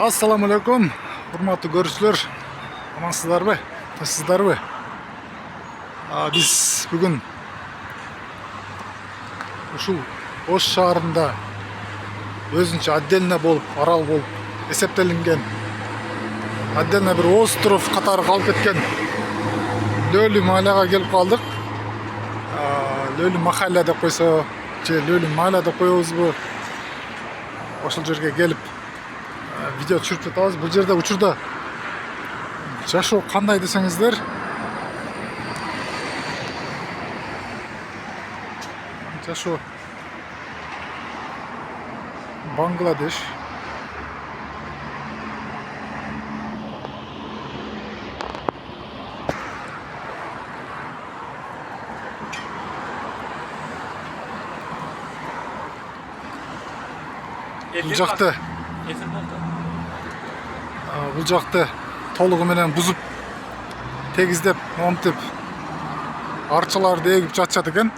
Assalamu alaikum, hurmatly görüşler. Amansızlarбы? Тынчсыздарбы? Biz bugün ушул Ош шаарында өзүнчө отдельно болуп, арал болуп эсептелинген отдельно bir остров катары калып кеткен Лөлү махалляга келип калдык. Лөлү махалля деп койсо, же Лөлү махалля деп коебузбу? Ошол жерге келип видео түшүрүп жатабыз. Бул жерде учурда жашоо кандай десеңиздер, жашоо Бангладеш. Бул жакты толугу менен бузуп, тегиздеп, монтип, арчаларды эгип жатышат экен.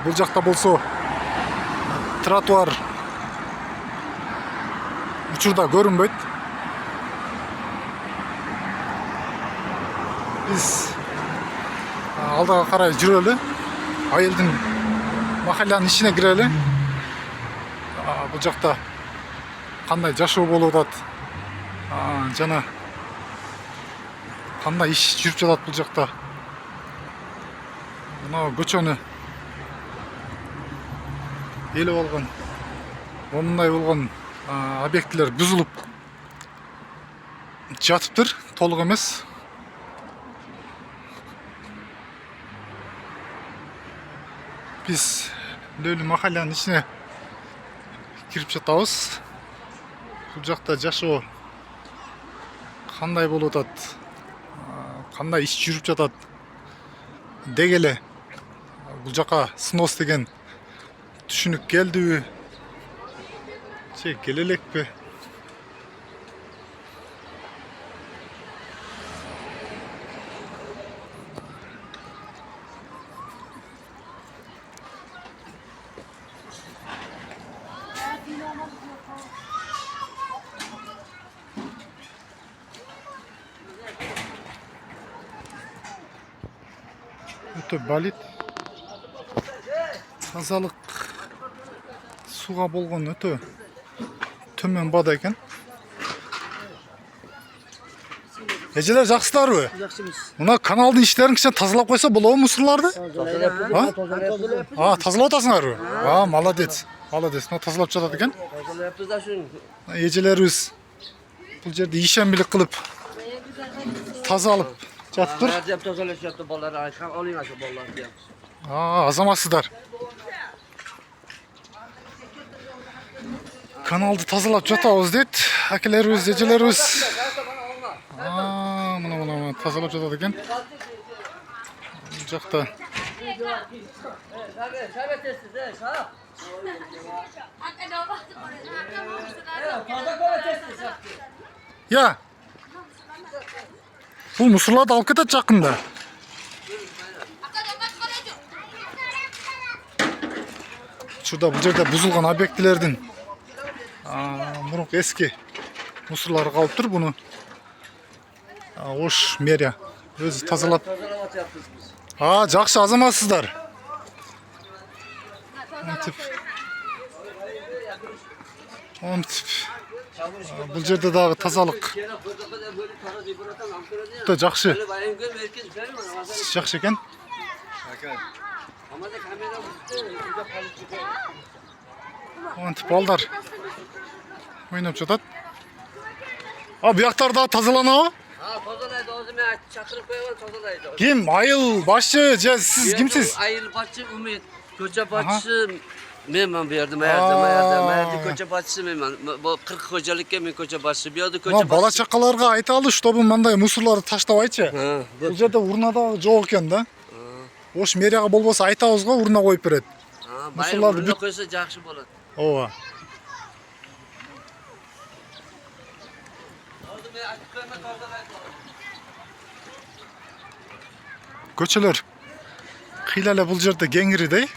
Бул жакта болсо тротуар учурда көрүнбөйт. Биз алдыга карай жүрөлү. Айылдын махалянын ичине кирели. Бул жакта кандай жашоо болуп атат, жана кандай иш жүрүп жатат бул жакта. Мына көчөнү элеп алган, момундай болгон объектилер бузулуп жатыптыр, толук эмес. Биз Лөлү махалянын ичине кирип жатабыз. Бул жакта жашоо кандай болуп атат, кандай иш жүрүп жатат деги эле бул жака снос деген түшүнүк келдиби же келе элекпи? Өтө балит, тазалык сууга болгон өтө төмөн бада экен. Эжелер жакшысыздарбы? Жакшымыз. Мына каналдын иштерин кичине тазалап койсо болобу, мусурларды? Тазалап атасыңарбы? Молодец. Молодец. Мына тазалап жатат экен. Тазалаппыз да шуну. Эжелерибиз бул жерде ишембилик кылып тазалап жатыптыр. Деп тазалашатты балдар, айкан алыйын ашы балдар. Азаматсыздар. Каналды тазалап жатабыз дейт акелерибиз, эжелерибиз. Мына тазалап жатат экен. Бул жакта бул мусурларды алып кетет жакында. Учурда бул жерде бузулган объектилердин мурунку эски мусурлары калыптыр. Буну Ош мэрия өзү тазалап. Жакшы, азаматсыздар. Бул жерде дагы тазалык өтө жакшы. Жакшы экен. Балдар ойноп жатат. Буяктар да тазаланабы? Тазалайды, өзү мен чакырып койгон тазалайды. Ким? Айыл башчы же сиз кимсиз? Айыл башчы Умет, көчө башчысы менмин бердим, аярдым. Көчө башчысы менмин. Бул 40 көчөлүккө мен көчө башчысы. Буёрду көчө башчысы. Бала чакаларга айталы, чтобы мындай мусурларды таштабайчы. Бул жерде урна да жок экен да. Ош мэрияга болбосо айтабыз го, урна коюп берет. Мусурларды бүт койсо жакшы болот. Ооба. Көчөлөр кыйла эле бул жерде кеңиридей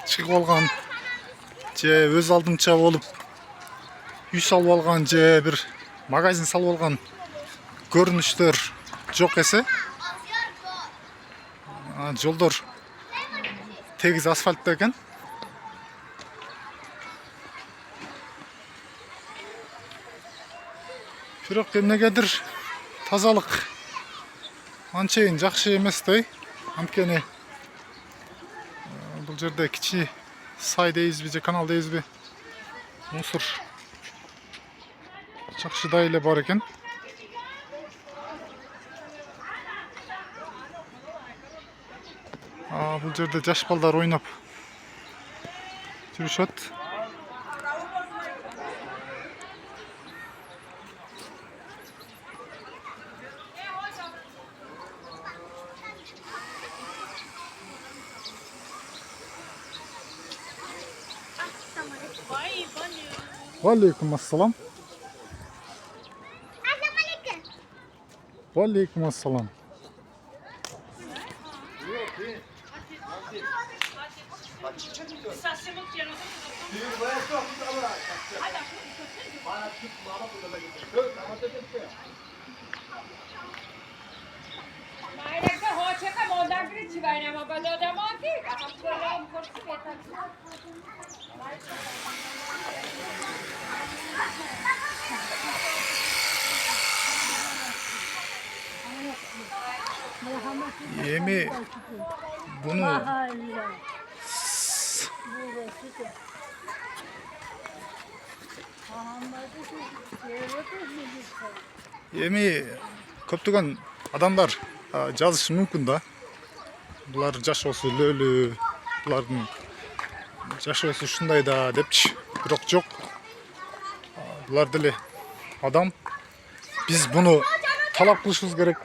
чыгып алган. же өз алдынча болуп үй салып алган же бир магазин салып алган көрүнүштөр жок эсе жолдор тегиз асфальт экен. Бирок эмнегедир тазалык анчейин жакшы эместей. Анткени бул жерде кичи сай дейбизби же канал дейбизби, мусор жакшыдай эле бар экен. Бул жерде жаш балдар ойноп жүрүшөт. Валейкум ассалам. Валейкум ассалам. Эми буну көптөгөн адамдар жазышы мүмкүн да. Булар жашоосу өлүү, булардын жашоосу ушундай да депчи. Бирок жок. Булар деле адам. Биз буну талап кылышыбыз керек.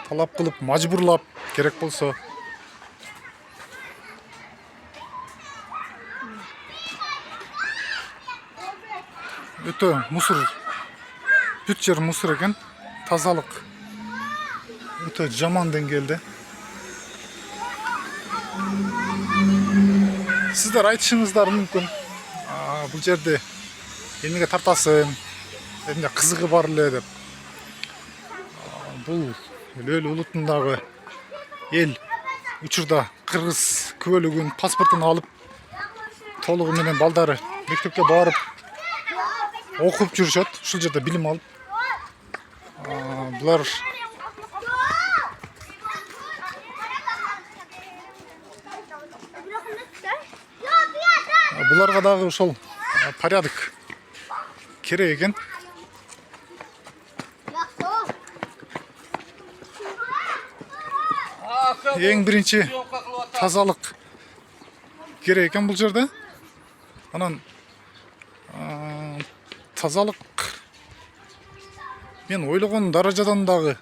Талап кылып, мажбурлап керек болсо. Өтө мусор, бүт жер мусор экен. Тазалык өтө жаман деңгээлде. Сиздер айтышыңыздар мүмкүн. Бул жерде эмнеге тартасың? Эмне кызыгы бар эле деп. Бул өлө улутундагы эл учурда кыргыз күбөлүгүнүн паспортун алып, толугу менен балдары мектепке барып окуп жүрүшөт. Ушул жерде билим алып. Булар буларга дагы ошол порядок керек экен. Эң биринчи тазалык керек экен бул жерде. Анан тазалык мен ойлогон даражадан дагы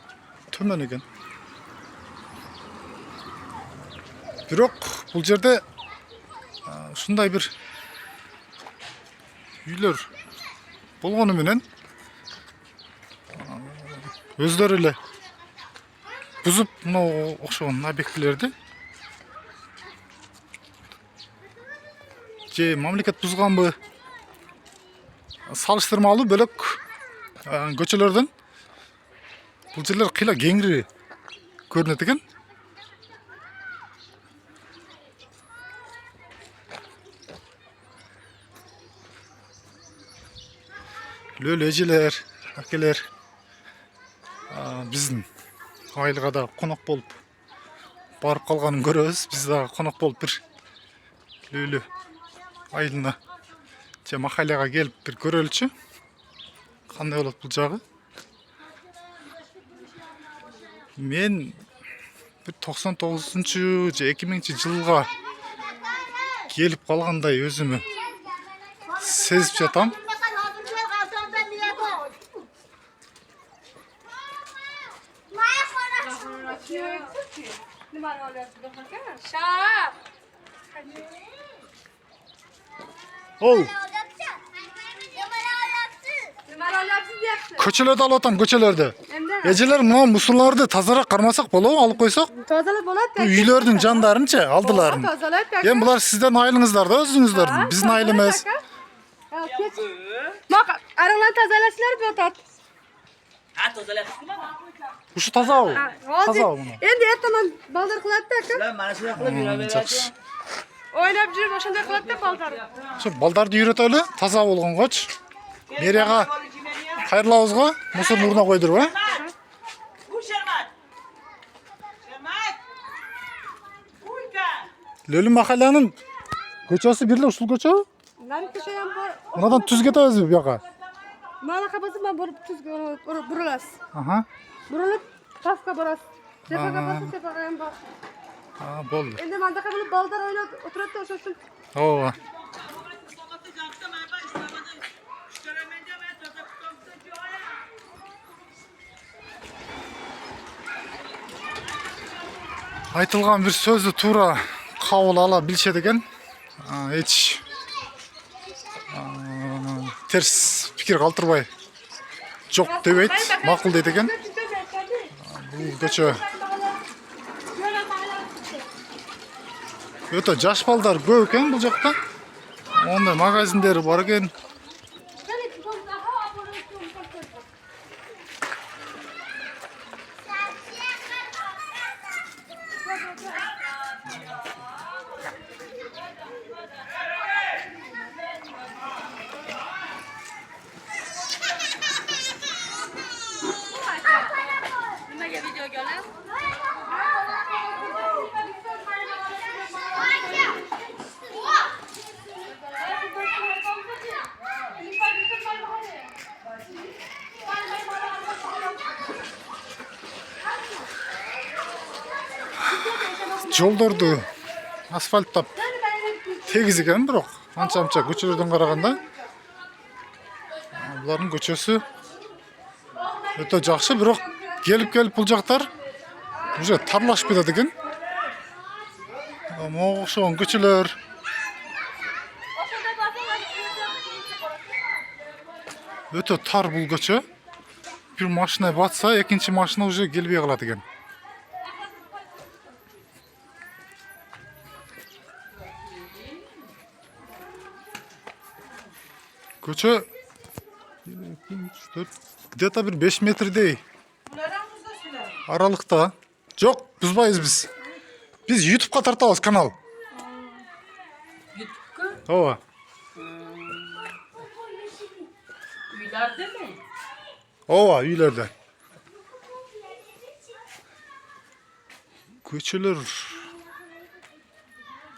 төмөн экен. Бирок бул жерде ушундай бир үйлөр болгону менен өздөрү эле бузуп мына окшогон объектилерди же мамлекет бузганбы салыштырмалуу бөлөк көчөлөрдөн бул жерлер кыйла кеңири көрүнөт экен. Лөлө эжелер, акелер биздин айылга да конок болуп барып калганын көрөбүз. Биз дагы конок болуп бир лөлө айылына же махалляга келип бир көрөлүчү. Кандай болот бул жагы? Мен 99 же 2000 жылга келип калгандай өзүмө сезип жатам. Көчөлөрдү алып атам, көчөлөрдү. Эмне? Eceler mына мусорларды тазараак кармасак болобу, алып койсок? Tozalab bo'ladi. Bu үйлөрдүн жандарынчы, алдыларын. Tozalab Эми булар сиздердин айылыңыздар да, өзүңүздөрдүн. Биздин айыл эмес. Bak, aralarını tazalasınlar bir otat. Uşu тазабы? Тазабы мына. Endi ertaman balдар kıladı da aka. Mana shunday qilib yuraveradi. Жакшы. Oynab жүрüp oşanda kıladı da baldarı. Ошо балдарды үйрөтөлү, таза болгонгоч. Мерияга кайрылабыз го, мусордун урдуна койдуруп, э? Лөлүм махалланын көчөсү бир эле ушул көчө? Ben köşeyem bu. Мынадан түз кетебизби буяка? Mala kapası ben burulas. Аха. Burulup kafka buras. Sepa kapası sepa kayın bak. Болду. Endi manda kapılıp baldar oynab oturat da oşoşun. Ооба. Айтылган бир сөздү туура кабыл ала билишет экен. Эч терс пикир калтырбай жок дебейт, макул дейт экен. Бул көчө өтө жаш балдар көп экен бул жакта. Ондай магазиндери бар экен. Жолдорду асфальттап тегиз экен, бирок анча-мынча көчөлөрдөн караганда булардын көчөсү өтө жакшы, бирок келип бул жактар уже тарлашып кетет экен. Могу окшогон көчөлөр өтө тар бул көчө. Бир машина батса, экинчи машина уже келбей калат экен. Көчө где-то бир 5 метрдей аралыкта. Жок, бузбайбыз биз. Биз YouTube'га тартабыз канал. YouTube'ga? Ооба. Üylerde mi? Ооба, үйлөрдө. Көчөлөр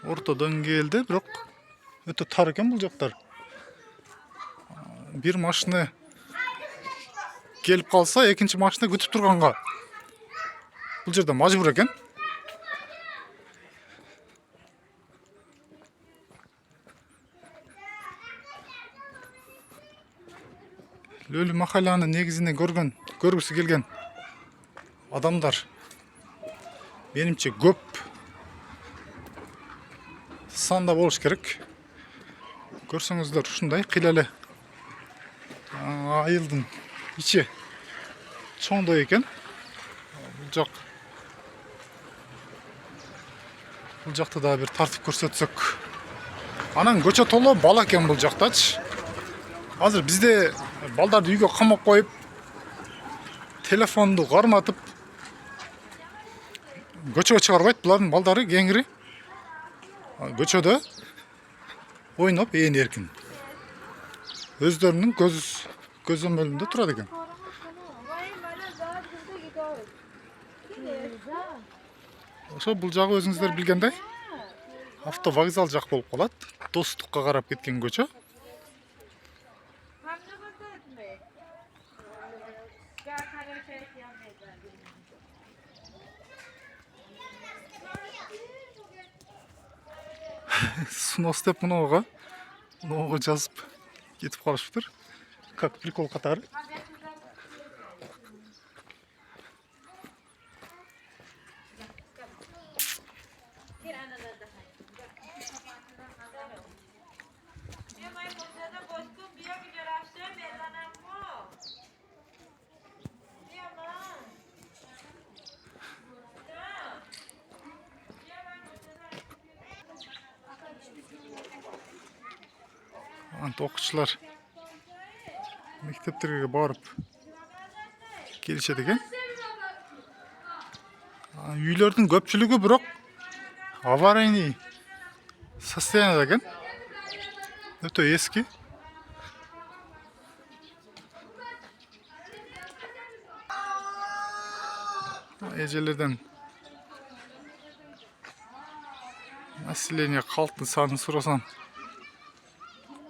ортодон келди, бирок өтө тар экен бул жактар. Бир машина келип калса, экинчи машина күтүп турганга бул жерде мажбур экен. Лөлү махалланы негизинен көргүсү келген адамдар менимче көп санда болуш керек. Көрсөңүздөр ушундай кыйла айылдын ичи чоңдой экен. Бул жакта да бир тартып көрсөтсөк. Анан көчө толо бала экен бул жактачы. Азыр бизде балдарды үйгө камап коюп, телефонду карматып көчөгө чыгарбайт. Булардын балдары кеңири көчөдө ойноп ээн эркин. Өздөрүнүн көзөмөлүндө турат экен. Ошо бул жагы өзүңүздөр билгендей автовокзал жак болуп калат. Достукка карап кеткен көчө. Снос деп мынауга жазып кетип калышыптыр. Как прикол катары. Anta оқушылар мектептерге барып келишет экен. Үйлердің көпчүлүгү бирок аварийный состояниеда экен. Өтө эски. Эжелерден население халктын санын сурасам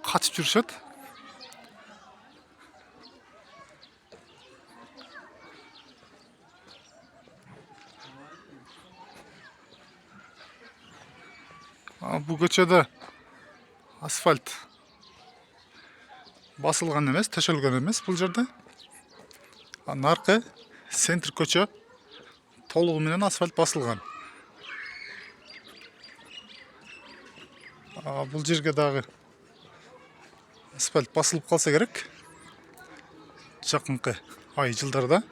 катып жүрүшөт. Бул көчөдө асфальт басылган эмес, төшөлгөн эмес бул жерде. Наркы центр көчө толугу менен асфальт басылган. Бул жерге дагы асфальт басылып калса керек. Жакынкы жылдарда.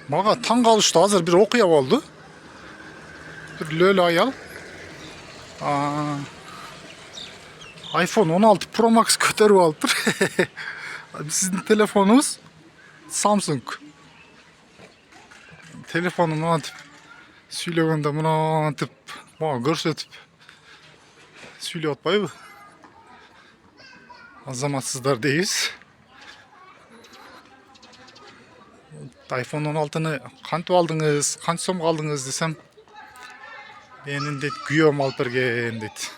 Мага таң калыштуу, азыр бир окуя болду. Бир лөлө аял iPhone 16 Pro Max көтөрүп алыптыр. Сиздин телефонуңуз Samsung. Телефону мынантип сүйлөгөндө мынантип мага көрсөтүп сүйлөп атпайбы? Азаматсыздар дейбиз. iPhone 16-ны кантип алдыңыз, канча сомго алдыңыз десем, менин дейт күйөөм алып берген дейт.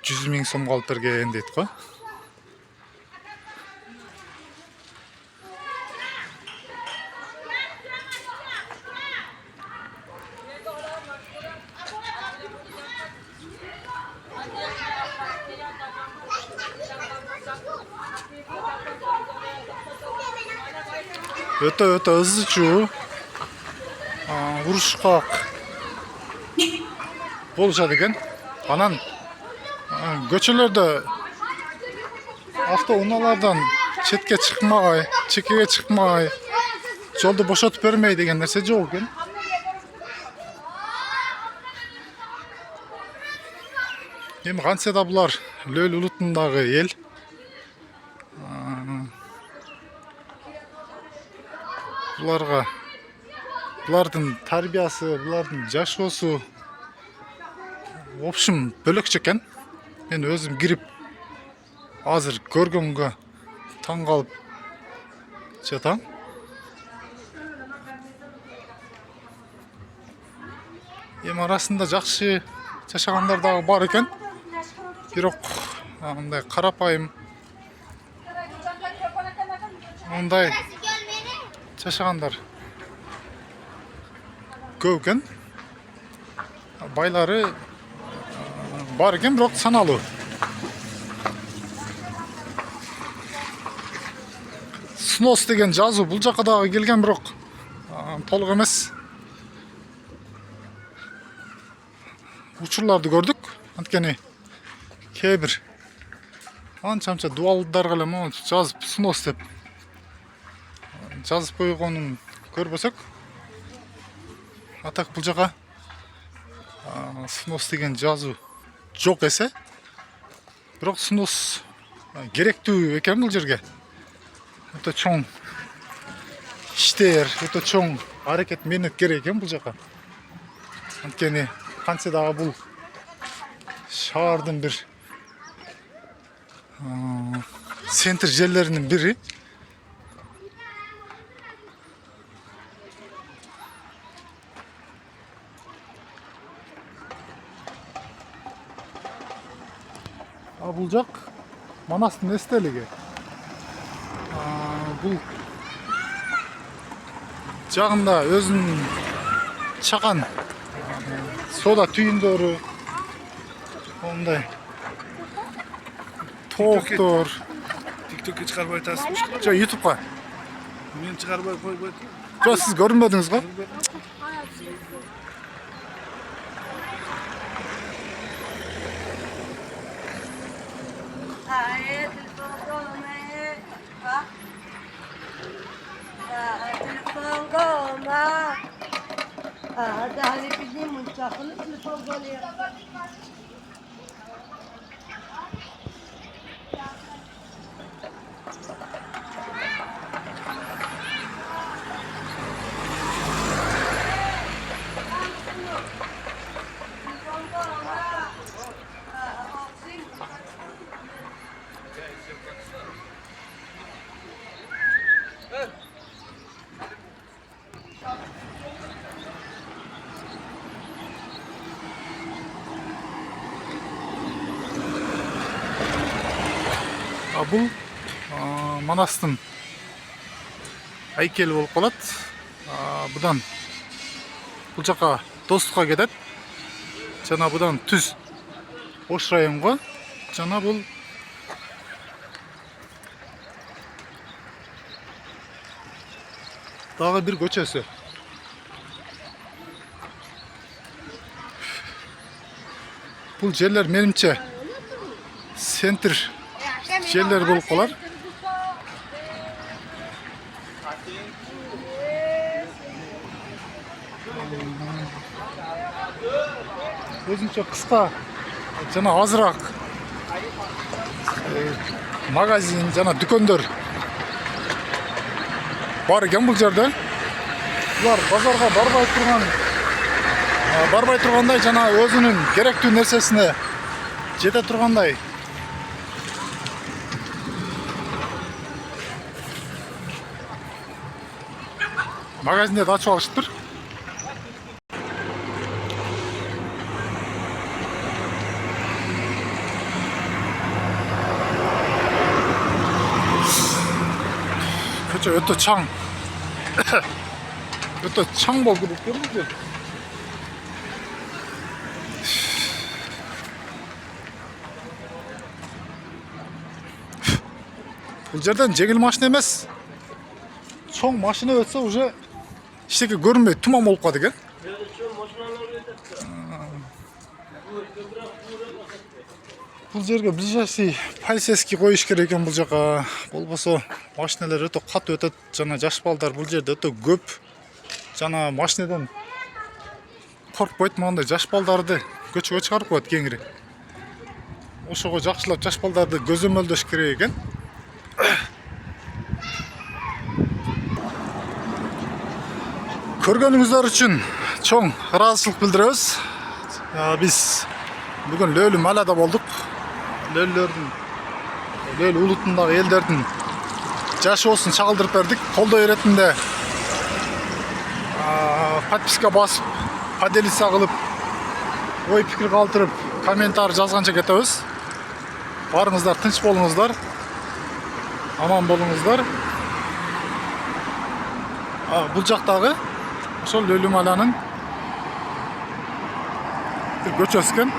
100 000 сомго алып берген дейт го. Өтө ызычуу, урушкак болушат экен. Анан көчөлөрдө автоунаалардан четке чыкмай, чекеге чыкмай, жолду бошотуп бермей деген нерсе жок экен. Эми кантсе да булар Лөл улутундагы эл. Булардын тарбиясы, булардын жашоосу в общем бөлөкчө экен. Мен өзүм кирип азыр көргөнгө таң калып жатам. Эми арасында жакшы жашагандар дагы бар экен. Бирок мындай карапайым мындай жашагандар көп экен. Байлары бар экен, бирок саналуу. Снос деген жазуу бул жака дагы келген, бирок толук эмес. Учурларды көрдүк. Анткени кээ бир анча дуалдарга эле монтип жазып снос деп жазып койгонун көрбөсөк, атак бул жака снос деген жазуу жок эсе, бирок снос керектүү экен бул жерге. Өтө чоң иштер, өтө чоң аракет менет керек экен бул жака. Анткени кантсе дагы бул шаардын бир центр жерлеринин бири. Бул жак Манастын эстелиги. Бул жагында өзүнүн чаган сода түйүндөрү, ондай тооктор. TikTok'e çıkarmayı tasmış. Жо YouTube'га. Men çıkarmayı koymayı. Жо сиз көрүнбөдүңүз го? Бул Манастын айкели болуп калат. Будан бул жака Достукка кетет. Жана будан түз Ош районго. Жана бул дагы бир көчөсү. Бул жерлер менимче центр жерлер болуп калар. Өзүнчө кыска жана азыраак магазин жана дүкөндөр бар экен бул жерде. Булар базарга барбай тургандай жана өзүнүн керектүү нерсесине жете тургандай. Магазиндерди ачып алышыптыр. Köçe öte çang. Öte çang bol gibi görünüyor. Bu жерден жеңил машина эмес. Чоң машина өтсө уже эчтеке көрүнбөй туман болуп калды экен. Бул жерге ближайший полицейский коюш керек экен бул жака. Болбосо машиналар өтө кат өтөт жана жаш балдар бул жерде өтө көп. Жана машинадан коркпойт, мындай жаш балдарды көчөгө чыгарып коет кеңири. Ошого жакшылап жаш балдарды көзөмөлдөш керек экен. Көргөнүңүздөр үчүн чоң ыраазычылык билдиребиз. Биз бүгүн Лөлү Малада болдук. Лөлү улутундагы элдердин жашоосун чагылдырып бердик. Колдоо иретинде подписка басып, поделиться кылып, ой пикир калтырып, комментарий жазганча кетебиз. Барыңыздар, тынч болуңуздар. Аман болуңуздар. Бул жактагы ошол Лөлү Маланын бир көчөсү экен.